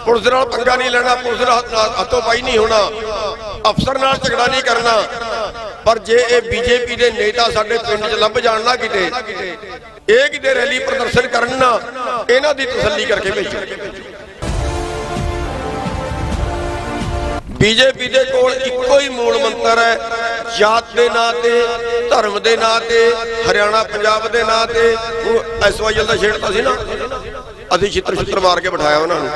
Police नाल पंगा नहीं लेना, पुलिस हथों पाई नहीं होना, अफसर नाल झगड़ा नहीं करना। पर जे ये बीजेपी के नेता साडे पिंड च लभ जाण ना किते, ये किते रैली प्रदर्शन करन ना, इन्हां दी तसल्ली करके भेजो। बीजेपी दे कोल इक्को ही मूल मंत्र है, जात के नां ते, धर्म के नां ते, हरियाणा पंजाब के नां ते। SYL का छेड़ता सी ना, असीं छित्र छुत्र मार के बिठाया उन्होंने।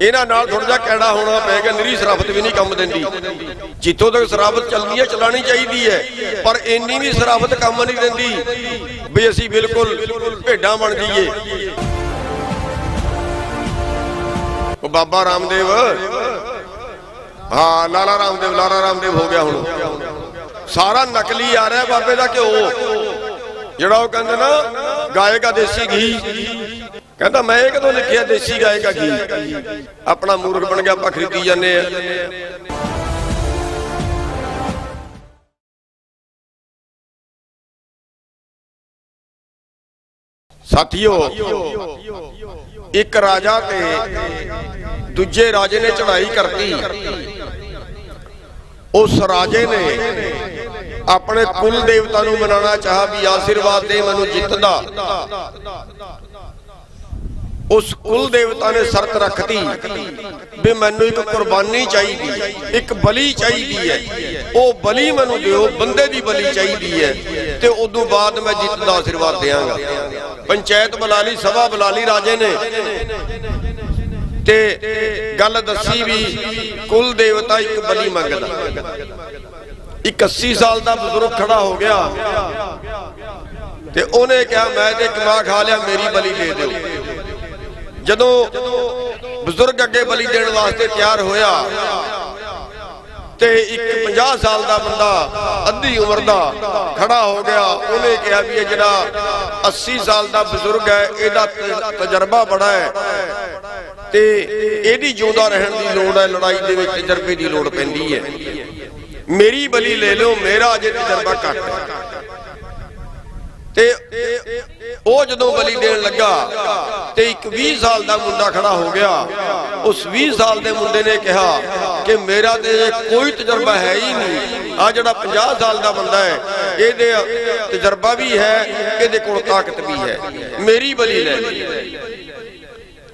इन्हां नाल थोड़ा जिहा कैड़ा होना पै गया। निरी शराफत भी नहीं काम देंदी। जितों तक शराफत चलती है चलानी चाहिए है, पर इन्नी भी शराफत काम नहीं देंदी भी असीं बिल्कुल भेडां बन जाइए। बाबा रामदेव, हाँ लाला रामदेव हो गया हुण। सारा नकली आ रहा है बाबे का घ्यो, जिहड़ा वो कहंदे ना गाय का देसी घी, कहता मैं कदों लिखिया देसी गाय का घी। अपना मूर्ख बन गया, आपां खरीदी जाने। साथियों, एक राजा ते दूजे राजे ने चढ़ाई करती। उस राजे ने अपने कुल देवता नूं मनाना चाहा भी आशीर्वाद दे मैनूं जित दा। उस कुल देवता ने शर्त रखती भी मैनूं एक कुर्बानी चाहिए, एक बलि चाहिए है, वो बलि मैनूं दिओ, बंदे दी बलि चाहिए है, ते उदों बाद मैं जित दा आशीर्वाद देंगा। पंचायत बुला ली, सभा बुला ली राजे ने, ते गल दसी भी कुल देवता एक बलि मंगदा। एक 80 साल का बुजुर्ग खड़ा हो गया, ते उन्हें कहा मैं ते कमा खा लिया, मेरी बलि ले दो। जदों बुजुर्ग अगे बलि देने वास्ते तैयार होया, ते एक 50 साल का बंदा अद्धी उम्र का खड़ा हो गया। उन्हें कहा भी ये जिहड़ा 80 साल का बुजुर्ग है, इहदा तजर्बा बड़ा है, ते इहदी जिउंदा रहण दी लोड़ है, लड़ाई दे विच तजर्बे की लोड़ पैंदी है। मेरी बलि ले लो, मेरा अजे तजर्बा घट है। ते ਉਹ ਜਦੋਂ बलि देन लगा ते एक 20 साल का मुंडा खड़ा हो गया। उस 20 साल के मुंडे ने कहा कि मेरा तो कोई तजर्बा है ही नहीं, आ जिहड़ा 50 साल का बंदा है ये तजर्बा भी है, ये कोल ताकत भी है, मेरी बलि ले।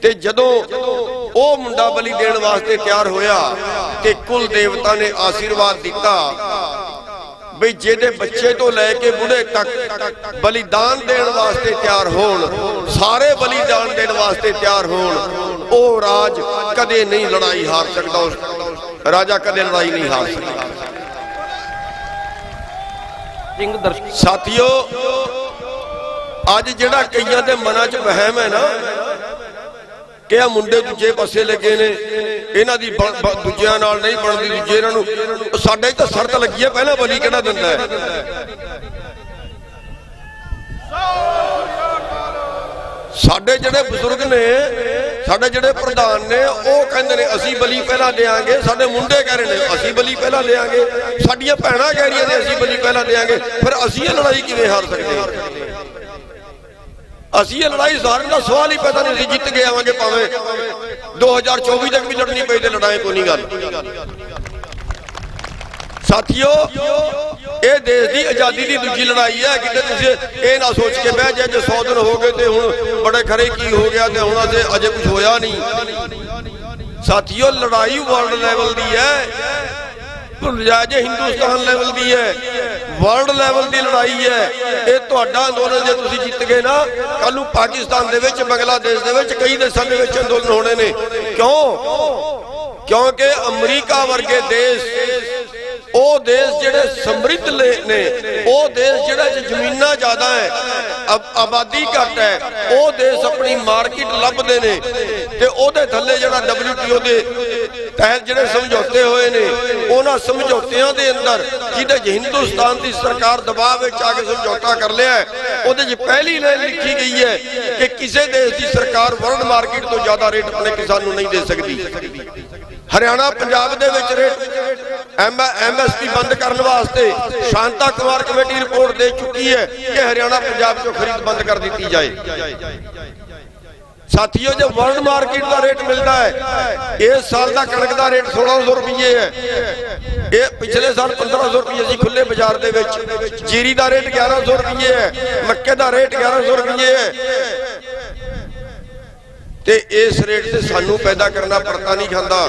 ते जदों वो मुंडा बलि देन वास्ते तैयार होया ते कुल देवता ने आशीर्वाद दिता बई जेदे बच्चे तो लैके बुढ़े तक बलिदान देण वास्ते तैयार होण, सारे बलिदान देण वास्ते तैयार होण, ओ राज कदे नहीं लड़ाई हार सकता। उस राजा कदे लड़ाई नहीं हार सकता। साथियों, अज जिहड़ा कईयां दे मनां च वहम है ना कि आ मुंडे दूजे पासे लगे ने, इन्हां दी दूजियां नाल नहीं बनदी, दूजे इन्हां नूं साडे तां शर्त लगी है, पहला बलि किहड़ा दिंदा है। साडे जिहड़े बुजुर्ग ने, साडे जिहड़े प्रधान ने, वो कहंदे ने असीं बलि पहला देंगे, साडे मुंडे कह रहे ने असीं बलि पहला देंगे, साडियां भैणां कह रही ने असीं बलि पहला देंगे। फिर असीं ये लड़ाई किवें हार सकदे? असीं ये लड़ाई सारे का सवाल ही पैदा नहीं, जित के आवांगे, भावें 2024 तक भी लड़नी पई, लड़ाई को नहीं गल। साथियों, ये देश की आजादी की दूजी लड़ाई है, किते तुसीं ये ना सोच के बह जाए जो 100 दिन हो गए तो हुण बड़े खरे की हो गया, तो हुण अजे कुछ होया नहीं। साथियों, लड़ाई वर्ल्ड लेवल की है, जे हिंदुस्तान लेवल की है, वर्ल्ड लेवल की लड़ाई है। ये तुहाडा अंदोलन जे तुसीं जित गए ना, कल नूं पाकिस्तान दे विच, बांग्लादेश दे विच, कई देशों दे विच अंदोलन होने ने। क्यों? क्योंकि अमरीका वर्गे देश, वो देश जिहड़े समृद्ध ने, वो देश जिहड़े जमीनां ज्यादा है, आबादी घट है, वो देश अपनी मार्केट लभदे ने, ते ओहदे थल्ले जिहड़ा WTO दे तहत जिहड़े समझौते होए ने, उन्हां समझौतियां दे अंदर जिहदे च हिंदुस्तान की सरकार दबाव विच आके समझौता कर लिया है, उहदे च पहली लाइन लिखी गई है कि किसी देश की सरकार वर्ल्ड मार्केट तो ज्यादा रेट अपने किसान नूं नहीं दे सकती। हरियाणा पंजाब दे विच रेट MSP बंद करने वास्ते शांता कुमार कमेटी रिपोर्ट दे चुकी है कि हरियाणा पंजाब चो खरीद बंद कर दी जाए। साथियों, जो वर्ल्ड मार्केट का रेट मिलता है, इस साल का कणक का रेट 1600 रुपये है। ये पिछले साल 1500 रुपये सी खुले बाजार दे विच। जीरी का रेट 1100 रुपये है, मक्के का रेट 1100 रुपये है। ते इस रेट से सानू पैदा करना पड़ता नहीं खांदा।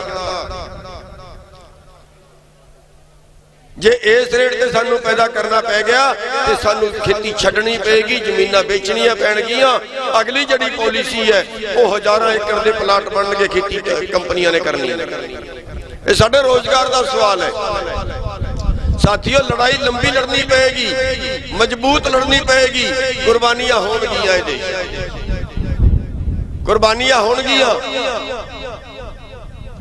जे इस रेट से सानू पैदा करना पै गया तो सानू खेती छड्डनी पेगी, जमीनां बेचनियां पैणगियां। अगली जड़ी पॉलिसी है वो हजारां एकड़ के प्लाट बन के खेती कंपनियां ने करनी है। ये साडे रोजगार का सवाल है। साथियों, लड़ाई लंबी लड़नी पेगी, मजबूत लड़नी पेगी। कुर्बानियां होणगियां, कुर्बानियां होणगियां।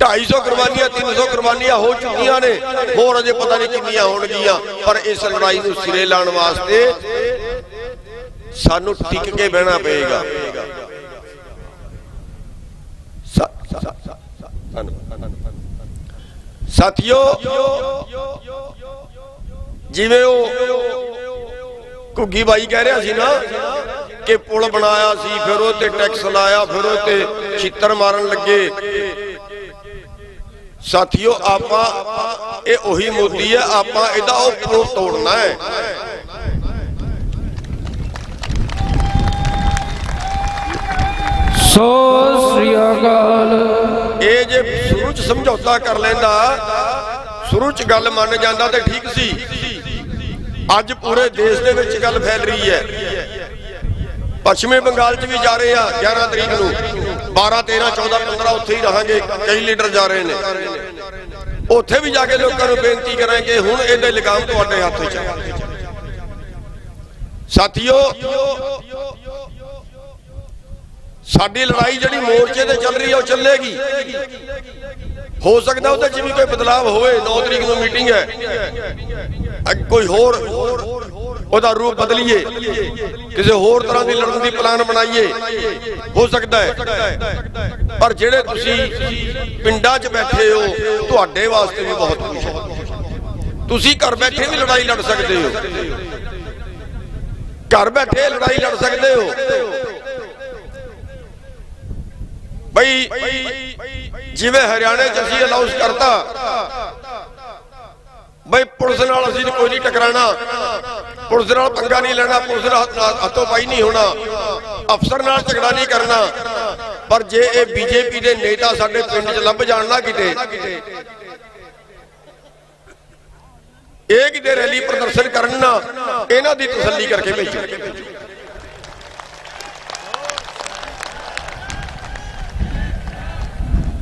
250 कुर्बानियां 300 कुर्बानियां हो चुकियां ने, होर अजे पता नहीं कितनियां होणगियां। पर इस लड़ाई नूं सिरे लाण वास्ते सानू टिक के बहना पेगा। साथियों, जिवें घुग्गी बाई कह रहा सी ना कि पुल बनाया सी, फिर वो टैक्स लाया, फिर वो छित्तर मारन लगे। साथियों, आपां ये ओही मोदी है, आपां इहदा ओह पुल तोड़ना है। ये जे शुरू च समझौता कर लेंदा, शुरू च गल मान जांदा ते ठीक सी। अज पूरे देश दे विच गल फैल रही है। पश्चिमी बंगाल च भी जा रहे हैं 11 तरीक नूं, 12, 13, 14, 15 उत्थे ही रहांगे। कई लीडर जा रहे हैं, उत्थे भी जाके लोगों को बेनती करांगे हुण इहदे लगाम तुहाडे हत्थ च है। साथियों, साडी लड़ाई जिहड़ी मोर्चे ते चल रही है वो चलेगी। हो सकता उहदे च भी कोई बदलाव होए। 9 तरीक नूं मीटिंग है, कोई होर ओहदा रूप बदलीए, किसी होर तरह की लड़न की प्लान बनाइए, हो सकता है। पर जेड़े तुसी पिंडां च बैठे हो, तुहाडे वास्ते भी बहुत कुछ है। तुसी घर बैठे भी लड़ाई लड़ सकते हो, घर बैठे लड़ाई लड़ सकते हो। भाई जिवें हरियाणे च असीं अनाउंस करता भाई पुलिस नाल असीं कोई नहीं टकराना, पुलिस नाल पंगा नहीं लेना, पुलिस नाल हथों पाई नहीं होना, अफसर नाल झगड़ा नहीं करना। पर जे ये बीजेपी के नेता साडे पिंड च लभ जाण ना किते, ये किते रैली प्रदर्शन करन ना, इन्हां दी तसल्ली करके भेजो।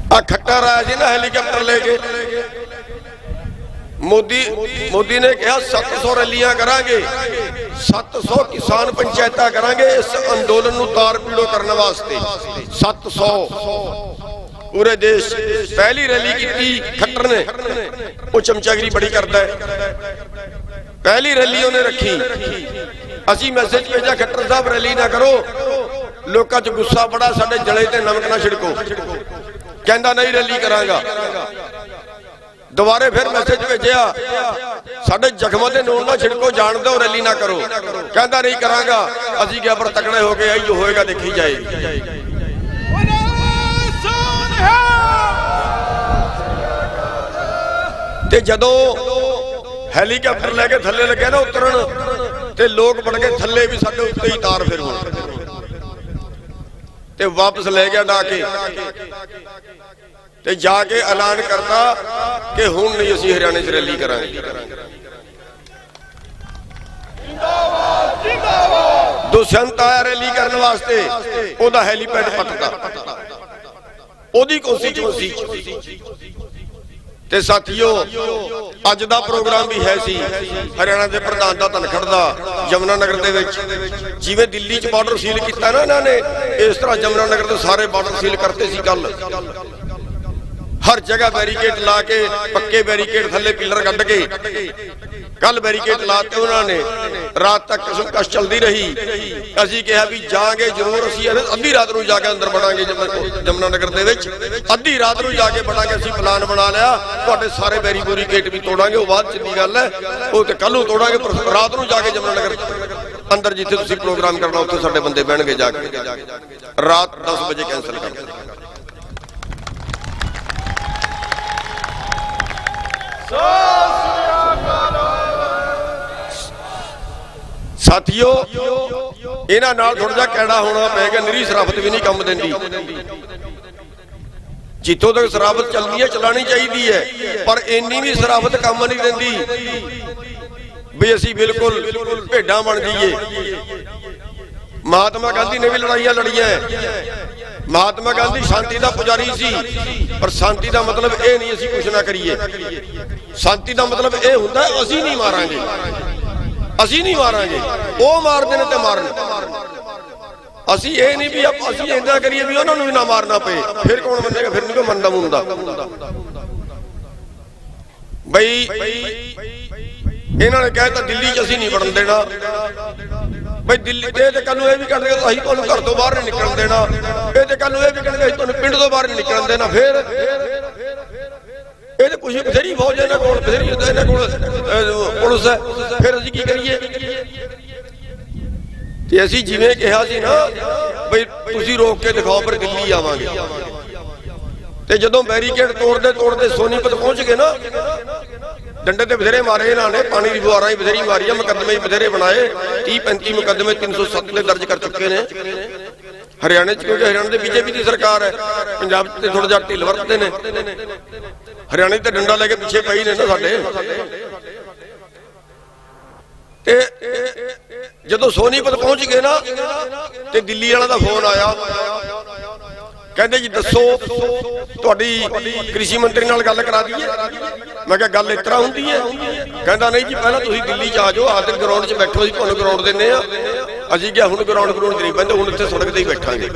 आ खट्टर आया जी ना हेलीकॉप्टर लेके, मोदी ने कहा 700 रैलियां करांगे, 700 किसान पंचायत करांगे इस अंदोलन नूं तार पीड़ो करने वास्ते। 700 पूरे देश। पहली रैली की खट्टर ने, वो चमचागिरी बड़ी करता है। पहली रैली उन्हें रखी, असी मैसेज भेजा खट्टर साहब रैली ना करो, लोकां च गुस्सा बड़ा, साडे जले ते नमक ना छिड़को। कहंदा नहीं रैली करांगा। दोबारे फिर मैसेज भेजिया, साडे जख्मां ते नून ना छिड़को, जान दो रैली ना करो। कहंदा नहीं करांगा। असीं क्या पर तकड़े हो गए, जो होएगा देखी जाएगी। ते जदों हैलीकॉप्टर लेके थल्ले लगे ना उतरन, ते लोग बढ़ के थल्ले भी साडे उत्ते ही तार फिर ते वापस ले गया डा के, ते जाके ऐलान करता कि हुण नहीं असीं हरियाणे च रैली करांगे। दुष्यंत आया रैली करने वास्ते, ओदा हैलीपैड पटदा, ओदी कोसी ते साथियों, अज दा प्रोग्राम भी है सी हरियाणा के प्रधान दा धनखड़ दा यमुनानगर दे विच। जिवें दिल्ली च बार्डर सील किया ना इन्हां ने, इस तरह यमुनानगर के सारे बार्डर सील करते सी। कल हर जगह बैरीकेड ला के, पक्के बैरीकेड थले पिलर कट के, कल बैरीकेड लाते उन्होंने। रात तक कसमकश चलती रही। असीं कहा भी जाके जरूर, असीं अद्धी रात नूं जाके अंदर बढ़ांगे यमुनानगर दे विच, अद्धी रात नूं जाके बढ़ांगे। असीं प्लान बना लिया, तुहाडे सारे बैरीकेड भी तोड़ांगे। वो बाद च दी गल है, वो ते कल नूं तोड़ांगे, पर रात नूं जाके यमुनानगर अंदर जिथे तुसीं प्रोग्राम करना उत्थे साडे बंदे बहणगे जाके रात 10 बजे कैंसल कर देना। साथियों इन्हां नाल थोड़ा जिहा कैड़ा होना पेगा। निरी शराफत भी नहीं काम देंदी। जितों तक शराफत चलती है चलानी चाहिए है, पर इन्नी भी शराफत काम नहीं देंदी भी असी बिल्कुल भेडां बन जाइए। महात्मा गांधी ने भी लड़ाइयां लड़ियां। महात्मा गांधी शांति का पुजारी सी, पर शांति का मतलब यह नहीं असी कुछ ना करिए। शांति का मतलब यह होता है असी नहीं मारांगे, असी नहीं मारांगे, वो मारते हैं तो मारन। असी ये नहीं भी असी इदा करिए भी उन्होंने भी ना मारना पे, फिर कौन मनेगा? फिर नहीं कोई मनदा मुंदा। बई इन्होंने कहता दिल्ली च असी नहीं वड़न देना। भाई दिल्ली ते कल ये भी कहते असीं तुहानूं घर तो बाहर नहीं निकलन देना, ये तो कल ये भी कहते असीं तुहानूं पिंड तो बाहर नहीं निकलन देना। फिर ये तो कुछ बथेरी फौज है इन्हां कोल, बथेरी इन्हां कोल पुलिस है, फिर असीं की करिए? ते असीं जिवें कहा सी ना बई तुसीं रोक के दिखाओ पर दिल्ली आवांगे। ते जदों बैरीकेड तोड़ते तोड़ते सोनीपत पहुंच गए ना, डंडे ते बथेरे मारे इन्होंने, पानी की बुआरा ही बथेरी मारी, मुकदमे बथेरे बनाए। 30-35 मुकदमे 307 दर्ज कर चुके हैं हरियाणे, क्योंकि हरियाणा की बीजेपी की सरकार है। पंजाब से थोड़ा जिहा ढिल वरतते हैं। हरियाणे ते डंडा लेके पिछे पई ने ना साडे। जदों सोनीपत पहुंच गए ना ते दिल्ली वाला दा फोन आया, कहते जी दसो तुहाडी कृषि मंत्री नाल गल करा दीए। मैं कहा गल इस तरह हुंदी है? कहता नहीं जी पहला तुसीं दिल्ली च आ जाओ, आदर ग्राउंड च बैठो, असीं तुहानूं ग्राउंड दिंदे आ। असीं क्या हुण ग्राउंड नहीं बंदे, हुण इत्थे सड़क ते ही बैठांगे।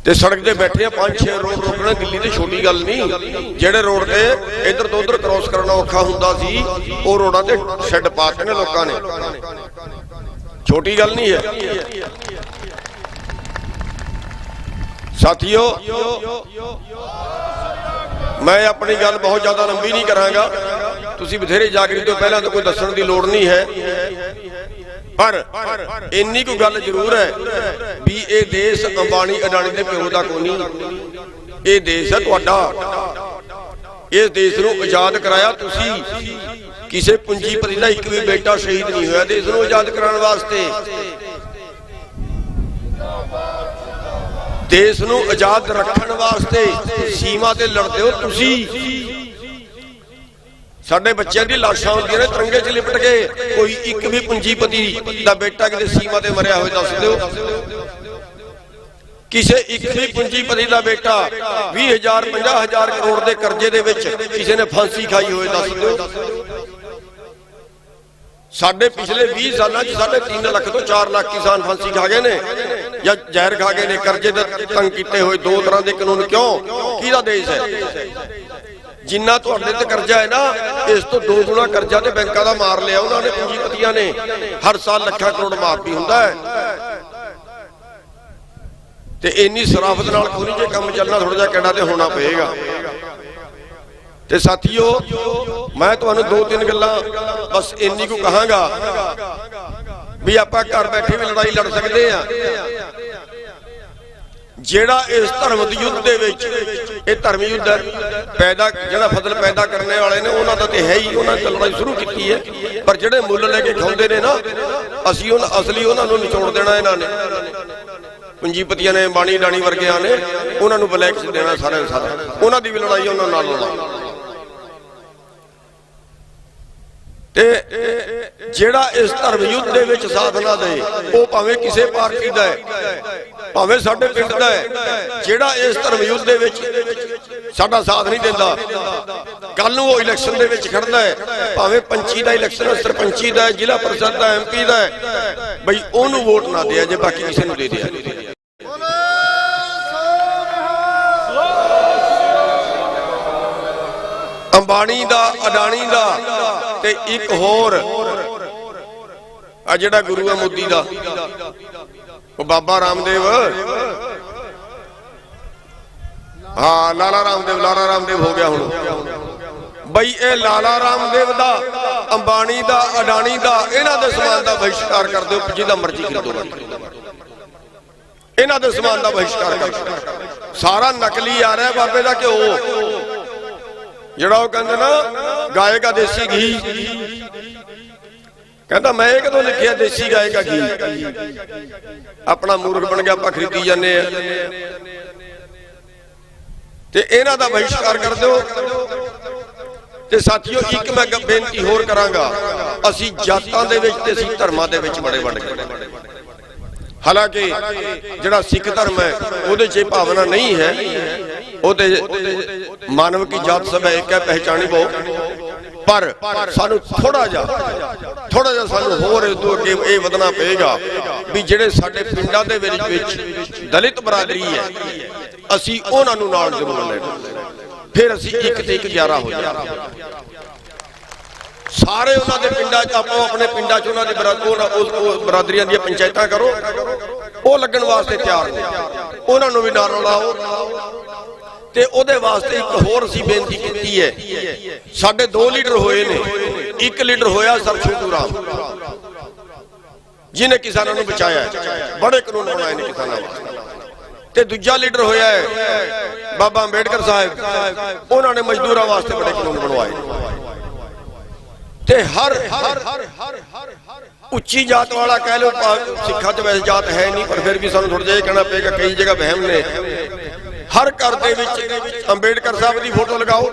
ते सड़क ते बैठे 5-6 रोड रोकना दिल्ली ते छोटी गल नहीं। जेड़े रोड ते इधर तो उधर क्रॉस करना औखा हुंदा सी, वो रोडां ते शैड पाते ने लोकां ने, छोटी गल नहीं है। साथियों मैं अपनी गल बहुत ज्यादा लंबी नहीं करांगा, तुसीं बथेरे जागृत हो, पहला तो कोई दस्सण दी लोड़ नहीं है। पर इन्नी को गल जरूर है भी ये देश अंबानी अडानी दे प्यो दा कोई नहीं, ये देश है तुहाडा। इस देश नूं आजाद कराया तुसीं, किसी पूंजीपति दा एक भी बेटा शहीद नहीं होया देश नूं आजाद कराने वास्ते। देश नूं आजाद रखण वास्ते सीमा ते लड़दे हो तुसीं। साडे बच्चों की लाशां होंदियां ने तिरंगे च लिपट के, कोई एक भी पूंजीपति दा बेटा किते सीमा ते मरिया होया दस दिओ। किसी एक भी पूंजीपति का बेटा 20,000-50,000 करोड़ के करजे दे विच किसी ने फांसी खाई होए दस दिओ। साडे पिछले 20 सालों 3.5 लाख तो 4 लाख किसान फांसी खा गए ने या जहर खा गए ने, करजे दे तंग कीते हुए। दो तरह के कानून क्यों? किहदा देश है? जिन्ना तुहाडे ते कर्जा है ना, इस तो 2 गुना कर्जा ते बैंकां दा मार लिया उन्होंने, पूंजीपतियां ने। हर साल लाखां करोड़ माफ भी हुंदा है। ते इन्नी शराफत नाल कोई जे काम चलना, थोड़ा जिहा कहड़ा ते होना पेगा। ते साथियों मैं तुहानूं 2-3 गल्लां बस इन्नी को कहांगा भी आपां घर बैठे भी लड़ाई लड़ सकते हैं। जेड़ा इस धर्म युद्ध दे विच, ये धर्म युद्ध पैदा जेड़ा फजल पैदा करने वाले ने उन्हां दा ते है ही, उन्हां ने लड़ाई शुरू की है। पर जेड़े मुੱਲ लेके खाउंदे ने ना, असीं उन्हां असली उन्हां नूं निचोड़ देना। इन्हां ने पूंजीपतियां ने, अंबानी अडानी वर्गियां ने, उन्हां नूं ब्लैक देना सारे सारा। उन्हां दी भी लड़ाई उन्हां नाल लड़ाई। जेड़ा इस धर्म युद्ध दे विच साथ ना दे, वो भावें किसी पार्टी दा है, भावें साडे पिंड दा है। जेड़ा इस धर्म युद्ध दे विच साडा साथ नहीं देंदा, कल नूं वो इलैक्शन दे विच खड़दा है, भावें पंची दा इलैक्शन, सरपंची दा, जिला परिषद दा, MP दा है, बई ओनूं वोट ना दिया जे, बाकी किसी नूं दे दिया। अंबानी दा, अडानी दा ते एक होर आ जेड़ा गुरु है मोदी दा, वो बाबा रामदेव, हाँ लाला रामदेव हो गया हुण। बई ए लाला रामदेव दा ਅੰਬਾਨੀ ਦਾ, ਅਡਾਨੀ ਦਾ, ਇਹਨਾਂ ਦੇ ਸਮਾਨ ਦਾ ਬਹਿਸ਼ਕਾਰ ਕਰ ਦਿਓ, ਜਿਹਦਾ ਮਰਜ਼ੀ ਖਰੀਦੋ, ਇਹਨਾਂ ਦੇ ਸਮਾਨ ਦਾ ਬਹਿਸ਼ਕਾਰ ਕਰ ਦਿਓ। ਸਾਰਾ ਨਕਲੀ ਆ ਰਿਹਾ ਬਾਬੇ ਦਾ ਘਿਓ, ਜਿਹੜਾ ਉਹ ਕਹਿੰਦੇ ਨਾ ਗਾਏਗਾ ਦੇਸੀ ਘੀ, ਕਹਿੰਦਾ ਮੈਂ ਇਹ ਕਦੋਂ ਲਿਖਿਆ ਦੇਸੀ ਗਾਏਗਾ ਘੀ। ਆਪਣਾ ਮੂਰਖ ਬਣ ਗਿਆ, ਆਪਾਂ ਖਰੀਦੀ ਜਾਂਦੇ ਆ। ਤੇ ਇਹਨਾਂ ਦਾ ਬਹਿਸ਼ਕਾਰ ਕਰ ਦਿਓ। ਤੇ ਸਾਥੀਓ, ਇੱਕ ਮੈਂ ਬੇਨਤੀ ਹੋਰ ਕਰਾਂਗਾ, ਅਸੀਂ ਜਾਤਾਂ ਦੇ ਵਿੱਚ ਤੇ ਅਸੀਂ ਧਰਮਾਂ ਦੇ ਵਿੱਚ ਬੜੇ ਵੰਡ ਗਏ। ਹਾਲਾਂਕਿ ਜਿਹੜਾ ਸਿੱਖ ਧਰਮ ਹੈ ਉਹਦੇ 'ਚ ਇਹ ਭਾਵਨਾ ਨਹੀਂ ਹੈ, ਉਹਦੇ ਮਾਨਵ ਕੀ ਜਾਤ ਸਭ ਇੱਕ ਹੈ, ਪਹਿਚਾਣੀ ਬਹੁ। ਪਰ ਸਾਨੂੰ ਥੋੜਾ ਜਿਹਾ ਸਾਨੂੰ ਹੋਰ ਇਦੋਂ ਅੱਗੇ ਇਹ ਵਧਣਾ ਪਏਗਾ ਵੀ ਜਿਹੜੇ ਸਾਡੇ ਪਿੰਡਾਂ ਦੇ ਵਿੱਚ ਦਲਿਤ ਬਰਾਦਰੀ ਹੈ, ਅਸੀਂ ਉਹਨਾਂ ਨੂੰ ਨਾਲ ਜ਼ਰੂਰ ਲੈਣਾ। ਫਿਰ ਅਸੀਂ ਇੱਕ ਤੇ ਇੱਕ 11 ਹੋ ਜਾਵਾਂਗੇ। ਸਾਰੇ ਉਹਨਾਂ ਦੇ ਪਿੰਡਾਂ 'ਚ, ਆਪੋ ਆਪਣੇ ਪਿੰਡਾਂ 'ਚ ਉਹਨਾਂ ਦੇ ਬਰਾਦਰੀਆਂ ਦੀਆਂ ਪੰਚਾਇਤਾਂ ਕਰੋ, ਉਹ ਲੱਗਣ ਵਾਸਤੇ ਤਿਆਰ ਨੇ, ਉਹਨਾਂ ਨੂੰ ਵੀ ਨਾਲ ਲਾਓ। ਤੇ ਉਹਦੇ ਵਾਸਤੇ ਇੱਕ ਹੋਰ ਅਸੀਂ ਬੇਨਤੀ ਕੀਤੀ ਹੈ। ਸਾਡੇ 2 ਲੀਡਰ ਹੋਏ ਨੇ, ਇੱਕ ਲੀਡਰ ਹੋਇਆ ਸਰਛੋਟੂ ਰਾਮ, ਜਿਹਨੇ ਕਿਸਾਨਾਂ ਨੂੰ ਬਚਾਇਆ, ਬੜੇ ਕਾਨੂੰਨ ਬਣਾਏ ਨੇ ਕਿਸਾਨਾਂ ਵਾਸਤੇ। ਤੇ ਦੂਜਾ ਲੀਡਰ ਹੋਇਆ ਹੈ ਬਾਬਾ ਅੰਬੇਡਕਰ ਸਾਹਿਬ, ਉਹਨਾਂ ਨੇ ਮਜ਼ਦੂਰਾਂ ਵਾਸਤੇ ਬੜੇ ਕਾਨੂੰਨ ਬਣਵਾਏ। ਤੇ ਹਰ ਉੱਚੀ ਜਾਤ ਵਾਲਾ ਕਹਿ ਲਓ, ਸਿੱਖਾਂ 'ਚ ਵੈਸੇ ਜਾਤ ਹੈ ਨਹੀਂ, ਪਰ ਫਿਰ ਵੀ ਸਾਨੂੰ ਥੋੜਾ ਜਿਹਾ ਕਹਿਣਾ ਪਏਗਾ, ਕਈ ਜਗ੍ਹਾ ਵਹਿਮ ਨੇ। ਹਰ ਘਰ ਦੇ ਵਿੱਚ ਅੰਬੇਡਕਰ ਸਾਹਿਬ ਦੀ ਫੋਟੋ ਲਗਾਓ।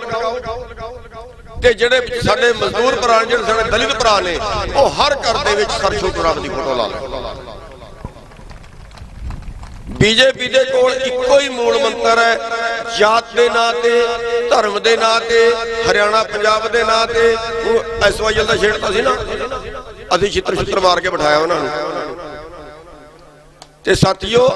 ਤੇ ਜਿਹੜੇ ਸਾਡੇ ਮਜ਼ਦੂਰ ਭਰਾ, ਜਿਹੜੇ ਸਾਡੇ ਦਲਿਤ ਭਰਾ ਨੇ, ਉਹ ਹਰ ਘਰ ਦੇ ਵਿੱਚ ਸਰਛੋਟੂ ਰਾਮ ਦੀ ਫੋਟੋ ਲਾ ਲਓ। ਬੀਜੇਪੀ ਦੇ ਕੋਲ ਇੱਕੋ ਹੀ ਮੂਲ ਮੰਤਰ ਹੈ, ਜਾਤ ਦੇ ਨਾਂ ਤੇ, ਧਰਮ ਦੇ ਨਾਂ ਤੇ, ਹਰਿਆਣਾ ਪੰਜਾਬ ਦੇ ਨਾਂ ਤੇ। ਉਹ SYL ਦਾ ਛੇੜਤਾ ਸੀ ਨਾ, ਅਸੀਂ ਛਿੱਤਰ ਮਾਰ ਕੇ ਬਿਠਾਇਆ ਉਹਨਾਂ ਨੂੰ। ਤੇ ਸਾਥੀਓ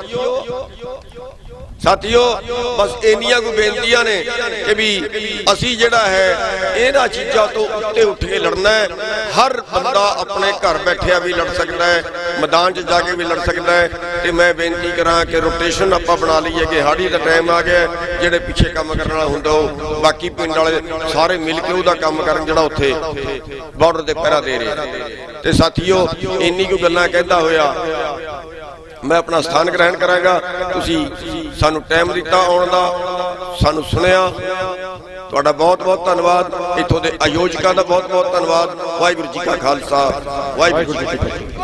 ਬਸ ਇੰਨੀਆਂ ਕੋਈ ਬੇਨਤੀਆਂ ਨੇ ਕਿ ਵੀ ਅਸੀਂ ਜਿਹੜਾ ਹੈ ਇਹਨਾਂ ਚੀਜ਼ਾਂ ਤੋਂ ਉੱਤੇ ਉੱਠ ਕੇ ਲੜਨਾ ਹੈ। ਹਰ ਬੰਦਾ ਆਪਣੇ ਘਰ ਬੈਠਿਆ ਵੀ ਲੜ ਸਕਦਾ ਹੈ, ਮੈਦਾਨ 'ਚ ਜਾ ਕੇ ਵੀ ਲੜ ਸਕਦਾ ਹੈ। ਤੇ ਮੈਂ ਬੇਨਤੀ ਕਰਾਂ ਕਿ ਰੋਟੇਸ਼ਨ ਆਪਾਂ ਬਣਾ ਲਈਏ, ਕਿ ਹਾੜੀ ਦਾ ਟਾਈਮ ਆ ਗਿਆ, ਜਿਹੜੇ ਪਿੱਛੇ ਕੰਮ ਕਰਨ ਵਾਲਾ ਹੁੰਦਾ ਉਹ ਬਾਕੀ ਪਿੰਡ ਵਾਲੇ ਸਾਰੇ ਮਿਲ ਕੇ ਉਹਦਾ ਕੰਮ ਕਰਨ, ਜਿਹੜਾ ਉੱਥੇ ਬਾਰਡਰ ਤੇ ਪਹਿਰਾ ਦੇ ਰਿਹਾ। ਤੇ ਸਾਥੀਓ, ਇੰਨੀ ਕੁ ਗੱਲਾਂ ਕਹਿੰਦਾ ਹੋਇਆ ਮੈਂ ਆਪਣਾ ਸਥਾਨ ਗ੍ਰਹਿਣ ਕਰਾਂਗਾ। ਤੁਸੀਂ ਸਾਨੂੰ ਟਾਈਮ ਦਿੱਤਾ ਆਉਣ ਦਾ, ਸਾਨੂੰ ਸੁਣਿਆ, ਤੁਹਾਡਾ ਬਹੁਤ ਬਹੁਤ ਧੰਨਵਾਦ। ਇੱਥੋਂ ਦੇ ਆਯੋਜਕਾਂ ਦਾ ਬਹੁਤ ਬਹੁਤ ਧੰਨਵਾਦ। ਵਾਹਿਗੁਰੂ ਜੀ ਕਾ ਖਾਲਸਾ, ਵਾਹਿਗੁਰੂ ਜੀ ਕੀ ਫਤਿਹ।